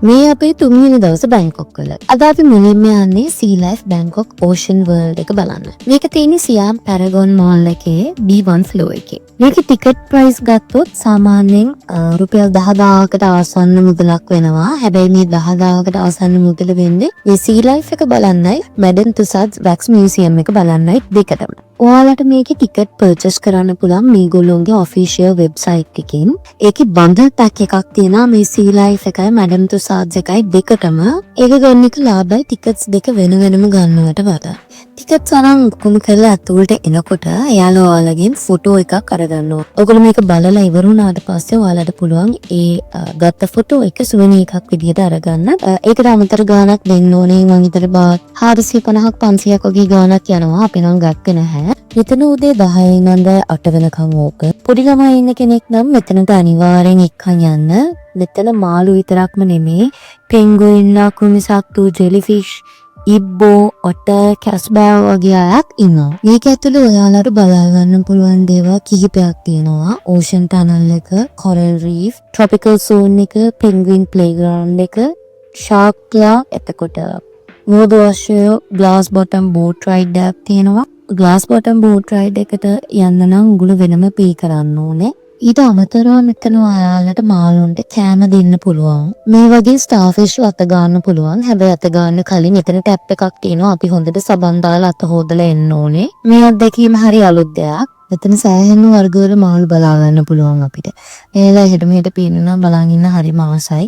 මේ අපේ තුන්වෙනි දවස බැංකොක් වල. අද අපි මුලින්ම යන්නේ Sea Life Bangkok Ocean World එක බලන්න. මේක තියෙන්නේ Siam Paragon Mall එකේ B1 floor එකේ. මේකේ ටිකට් ප්‍රයිස් ගත්තොත් සාමාන්‍යයෙන් රුපියල් 10000කට ආසන්න මුදලක් වෙනවා. හැබැයි මේ 10000කට ආසන්න මුදල වෙන්නේ මේ Sea Life එක බලන්නයි Madame Tussauds Wax Museum එක බලන්නයි දෙකටම. ඔයාලට මේකේ ටිකට් පර්චේස් කරන්න පුළුවන් මේගොල්ලෝගේ ඔෆිෂියල් වෙබ්සයිට් එකකින්. ඒකේ බන්ඩල් පැක් එකක් තියෙනවා මේ Sea Life එකයි Madame Tussauds එකයි දෙකටම. ඒක ගන්න එක ලාභයි ටිකට්ස් දෙක වෙන වෙනම ගන්නවට වඩා. ටිකට්ස් අරන් කොහොම කරලා අතූලට එනකොට එයාලා ඔයාලගෙන් ෆොටෝ එකක් අරගන්නවා. ඔයගොල්ලෝ මේක බලලා ඉවර වුණාට පස්සේ ඔයාලට පුළුවන් ඒ ගත්ත ෆොටෝ එක සුවනි එකක් විදිහට අරගන්න. ඒකට අමතර ගාණක් දෙන්න ඕනේ. මං හිතලා බාත් 450ක් 500ක් වගේ ගාණක් යනවා. අපි නම් ගත්තේ නැහැ. මෙතන උදේ 10 ඉඳන් 8 වෙනකම් ඕක. පොඩි ළමයි ඉන්න කෙනෙක් නම් මෙතනට අනිවාර්යෙන් එක්කන් යන්න. මෙතන මාළු විතරක්ම නෙමේ පෙන්ගුයින් කුමිසක්තු ජෙලිෆිෂ් ඉබ්බෝ ඔටර් කැස්බෑව් වගේ අයක් ඉන්නවා. මේක ඇතුළේ ඔයාලට බලා ගන්න පුළුවන් දේවල් කිහිපයක් තියෙනවා. ඕෂන් ටනල් එක, කොරල් රීෆ්, ට්‍රොපිකල් සෝන් එක, පෙන්ගුයින් ප්ලේග්‍රවුන්ඩ් එක, ෂාර්ක් ක්ලා, එතකොට මෝදෝෂය ග්ලාස් බොටම් බෝට් රයිඩ් එකක් තියෙනවා. ග්ලාස් බොටම් බෝට් රයිඩ් එකට යන්න නම් උගුල වෙනම පේ කරන්න ඕනේ. ඊට අමතරව මෙතන ඔයාලට මාළුන්ට කෑම දෙන්න පුළුවන්. මේ වගේ ස්ටාර්ෆිෂ් අත ගන්න පුළුවන්. හැබැයි අත ගන්න කලින් එතන ටැප් එකක් තියෙනවා. අපි හොඳට සබන් දාලා අත හොදලා එන්න ඕනේ. මේ අත්දැකීම හරි අලුත් දෙයක්. මෙතන සෑහෙන වර්ගවල මාළු බලා ගන්න පුළුවන් අපිට. ඒලා එහෙට මෙහෙට පේනවා බලන් ඉන්න හරි මාසයි.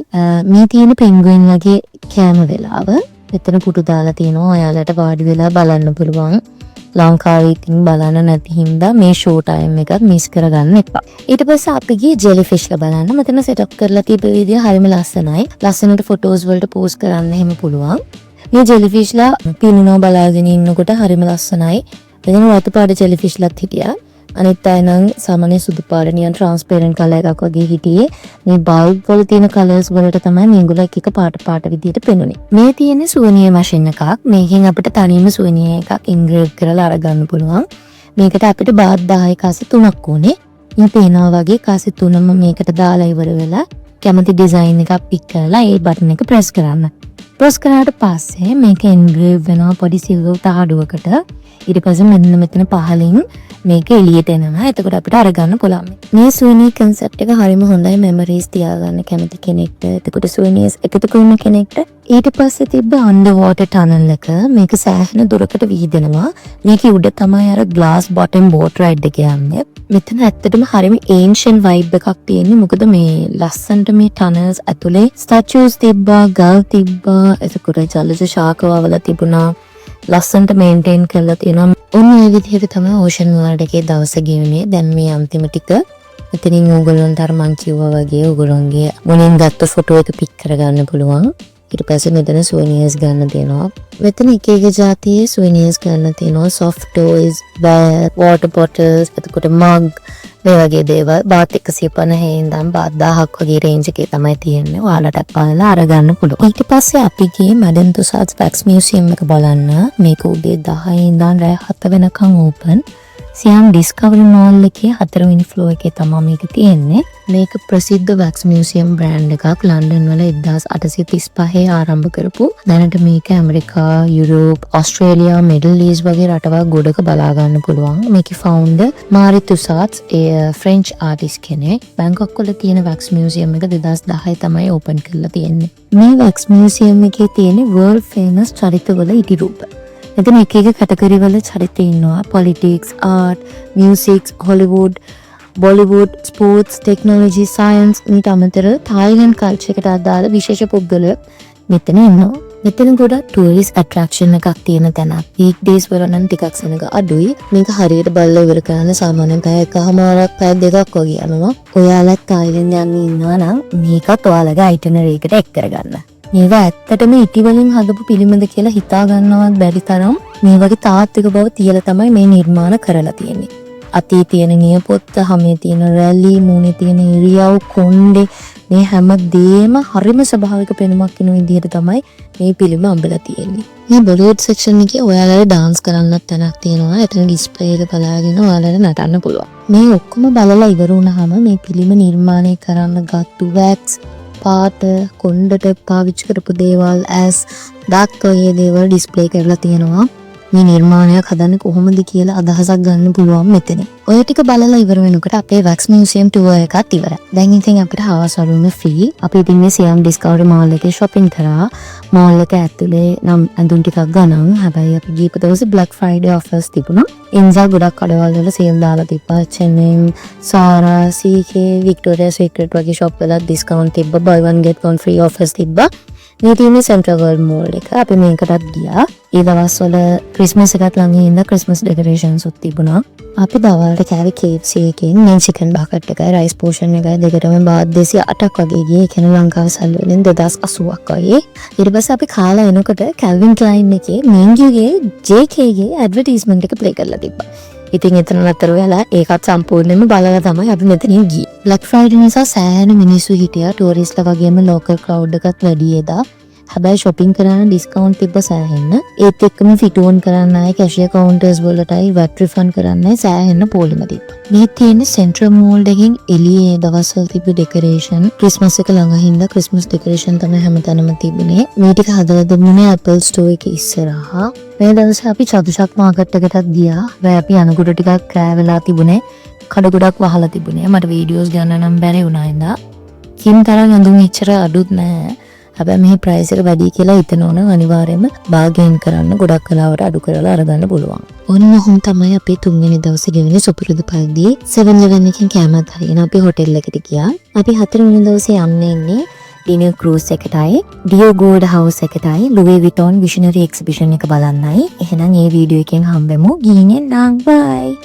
මේ තියෙන පෙන්ගුයින් වගේ කෑම වෙලාව. මෙතන පුටු දාලා තියෙනවා. ඔයාලට වාඩි වෙලා බලන්න පුළුවන්. ලංකාවේ ඉතින් බලන්න නැති හින්දා මේ ෂෝ ටයිම් එකත් මිස් කරගන්න එපා. ඊට පස්සේ අපි ගියේ ජෙලිෆිෂ්ලා බලන්න. මෙතන සෙටප් කරලා තිබ්බ විදිය හරිම ලස්සනයි. ලස්සනට ෆොටෝස් වලට පෝස්ට් කරන්න එහෙම පුළුවන්. මේ ජෙලිෆිෂ්ලා පිනිනව බලාගෙන ඉන්නකොට හරිම ලස්සනයි. මෙතන රතු පාට ජෙලිෆිෂ්ලාත් හිටියා. අනිත් අය නම් සාමාන්‍ය සුදු පාට නියන් ට්‍රාන්ස්පරන්ට් කලර් එකක් වගේ හිටියේ. මේ බල්බ් වල තියෙන කලර්ස් වලට තමයි මේගොල්ලෝ එක පාට විදියට පෙනුනේ. මේ තියෙන්නේ සුවනිය මැෂින් එකක්. මේකෙන් අපිට තනියම සුවනිය එකක් ඉන්ග්‍රේව් කරලා අරගන්න පුළුවන්. මේකට අපිට බාත් 10 කාසි 3ක් ඕනේ. මේ පේනවා වගේ කාසි 3ම මේකට දාලා ඉවර වෙලා කැමති ඩිසයින් එකක් පික් කරලා ඒ බටන් එක ප්‍රෙස් කරන්න. ප්‍රෙස් කරාට පස්සේ මේක ඉන්ග්‍රේව් වෙනවා පොඩි සිල්වර් තහඩුවකට. ඊට පස්සේ මෙන්න මෙතන පහලින් මේක එළියට එනවා. එතකොට අපිට අරගන්න පුළුවන්. මේ සුවනි කන්සෙප්ට් එක හරිම හොඳයි මෙමරිස් තියාගන්න කැමති කෙනෙක්ට. එතකොට සුවනිස් එකතු කරන කෙනෙක්ට. ඊට පස්සේ තිබ්බ අන්ඩර් වෝටර් ටනල් එක. මේක සෑහෙන දුරකට විහිදෙනවා. මේකේ උඩ තමයි අර ග්ලාස් බොටම් බෝට් රයිඩ් එක යන්නේ. මෙතන ඇත්තටම හරිම ඒන්ෂන් වයිබ් එකක් තියෙන්නේ. මොකද මේ ලස්සන්ට මේ ටනල්ස් ඇතුලේ ස්ටැචුස් තිබ්බා, ගල් තිබ්බා, එතකොට ජලජ ශාකවල තිබුණා. ලස්සන්ට මේන්ටේන් කරලා තියෙනවා. ඔන්න ඒ විදිහට තමයි ඕෂන් වර්ල්ඩ් එකේ දවස ගෙවුනේ. දැන් මේ අන්තිම ටික මෙතනින් ඕගොල්ලන්ට අර මං කිව්වා වගේ ඕගොල්ලන්ගේ මොනින් ගත්ත ෆොටෝ එක පික් කරගන්න පුළුවන්. ඊට පස්සේ මෙතන සුවනියර්ස් ගන්න තියෙනවා. මෙතන එක එක જાතියේ සුවනියර්ස් ගන්න තියෙනවා. soft toys, water bottles, එතකොට mug මේ වගේ දේවල්. බාත් 150 ඉඳන් බාත් 1000ක් වගේ රේන්ජ් එකේ තමයි තියෙන්නේ. ඔයාලට බලලා අරගන්න පුළුවන්. ඊට පස්සේ අපි ගියේ Madame Tussauds Wax Museum එක බලන්න. මේක උදේ 10 ඉඳන් රෑ 7 වෙනකම් ඕපන්. Siam Discovery Mall එකේ 4 වෙනි ෆ්ලෝර් එකේ තමයි මේක තියෙන්නේ. මේක ප්‍රසිද්ධ wax museum brand එකක්. ලන්ඩන් වල 1835 ආරම්භ කරපු. දැනට මේක America, Europe, Australia, middle east වගේ රටවල් ගොඩක බලා ගන්න පුළුවන්. මේකේ founder Marie Tussauds French artist කෙනෙක්. බැංකොක් වල තියෙන wax museum එක 2010 තමයි ඕපන් කරලා තියෙන්නේ. මේ wax museum එකේ තියෙන world famous චරිතවල ඉදි රූප. මෙතන එක එක කැටගරි වල චරිත ඉන්නවා. politics, art, music, Hollywood, Bollywood, sports, technology, science, ඊට අමතරව Thailand culture එකට අදාළ විශේෂ පුද්ගලයෝ මෙතන ඉන්නවා. මෙතන ගොඩක් tourist attraction එකක් තියෙන තැනක්. weekdays වල නම් ටිකක් සෙනග අඩුයි. මේක හරියට බලලා ඉවර කරන්න සාමාන්‍යයෙන් පැය එකමාරක් පැය දෙකක් වගේ යනවා. ඔයාලත් Thailand යන්න ඉන්නවා නම් මේකත් ඔයාලගේ itinerary එකට එක් කරගන්න. මේවා ඇත්තටම ඉටි වලින් හදපු පිළිමද කියලා හිතා ගන්නවත් බැරි තරම් මේ වගේ තාත්වික බව තියලා තමයි මේ නිර්මාණ කරලා තියෙන්නේ. අතේ තියෙන නියපොත්ත, හැමේ තියෙන රැලි, මූණේ තියෙන ඉරියව්, කොණ්ඩේ මේ හැම දෙයක්ම හරිම ස්වභාවික පෙනුමක් වෙන විදිහට තමයි මේ පිළිම අඹලා තියෙන්නේ. මේ බොලිවුඩ් සෙක්ෂන් එකේ ඔයාලට dance කරන්නත් තැනක් තියෙනවා. එතන ඩිස්ප්ලේ එක බලාගෙන ඔයාලට නටන්න පුළුවන්. මේ ඔක්කොම බලලා ඉවර වුණාම මේ පිළිම නිර්මාණය කරන්න ගත්තු wax පාට කොණ්ඩට පාවිච්චි කරපු දේවල් ඇස් ඩාක් වගේ දේවල් ඩිස්ප්ලේ කරලා තියෙනවා. මේ නිර්මාණයක් හදන්නේ කොහොමද කියලා අදහසක් ගන්න පුළුවන් මෙතන. ඔය ටික බලලා ඉවර වෙනකොට අපේ වැක්ස් මියුසියම් ටුවර් එකත් ඉවරයි. දැන් ඉතින් අපිට හවස් වරුම ෆ්‍රී. අපි ඉතින් මේ සියම් ඩිස්කවරි මාල් එකේ shopping කරා. මාල් එක ඇතුලේ නම් ඇඳුම් ටිකක් ගණන්. හැබැයි අපි ගිහපු දවසේ Black Friday offers තිබුණා. ඉන්සා ගොඩක් කඩවල් වල සේල් දාලා තිබ්බා. H&M, Zara, CK, Victoria's Secret වගේ shop වල discount තිබ්බා. buy one get one free offers තිබ්බා. මේ තියෙන්නේ Central World Mall එක. අපි මේකටත් ගියා. ඒ දවස්වල ක්‍රිස්මස් එකත් ළඟ ඉඳලා ක්‍රිස්මස් ඩෙකරේෂන්ස් උත් තිබුණා. අපි දවල්ට කෑවේ KFC එකෙන් මේ chicken bucket එකයි rice portion එකයි දෙකටම බාත් 208ක් වගේ ගියේ. ඒ කියන්නේ ලංකාවේ සල්ලි වලින් 2080ක් වගේ. ඊට පස්සේ අපි කාලා එනකොට Calvin Klein එකේ Mingyu-ගේ JK ගේ ඇඩ්වර්ටයිස්මන්ට් එක ප්ලේ කරලා තිබ්බා. ඉතින් එතන නතර වෙලා ඒකත් සම්පූර්ණයෙන්ම බලලා තමයි අපි මෙතනින් ගියේ. Black Friday නිසා සෑහෙන මිනිස්සු හිටියා. ටූරිස්ට්ලා වගේම local crowd එකත් වැඩි එදා. හැබැයි shopping කරන ඩිස්කවුන්ට් තිබ්බ සෑහෙන්න. ඒත් එක්කම fit on කරන්න අය cashier counters වලටයි VAT refund කරන්නයි සෑහෙන්න පොලිම තිබ්බා. මේ තියෙන්නේ Central Mall එකකින් එළියේ දවස්වල තිබ්බ decoration. Christmas එක ළඟ හින්දා Christmas decoration තමයි හැමතැනම තිබුණේ. මේ ටික හදලා දුන්නේ Apple Store එකේ ඉස්සරහා. මේ දවසේ අපි චතුෂක් මාකට් එකටත් ගියා. හැබැයි අපි යනකොට ටිකක් කෑ වෙලා තිබුණේ. කඩ ගොඩක් වහලා තිබුණේ. මට වීඩියෝස් ගන්න නම් බැරි වුණා ඉඳා. කිම් තරම් ඇඳුම් එච්චර අඩුත් නෑ. හැබැයි මේ ප්‍රයිස් එක වැඩි කියලා හිතන ඕන අනිවාර්යයෙන්ම බාගේන් කරන්න ගොඩක් කලාවට අඩු කරලා අරගන්න පුළුවන්. ඔන්න ඔහොම තමයි අපේ තුන්වෙනි දවසේ ගෙවෙන සුපුරුදු පරිදි 7-Eleven එකෙන් කෑමක් හරින අපි හොටෙල් එකට ගියා. අපි 4 වෙනි දවසේ යන්නේ ඉන්නේ ඩිනර් ක්‍රූස් එකටයි, ඩියෝගෝඩ හවුස් එකටයි, ලුයි විටොන් විෂනරි එක්සිබිෂන් එක බලන්නයි. එහෙනම් මේ වීඩියෝ එකෙන් හම්බෙමු. ගිහින් එන්නම්. බයි.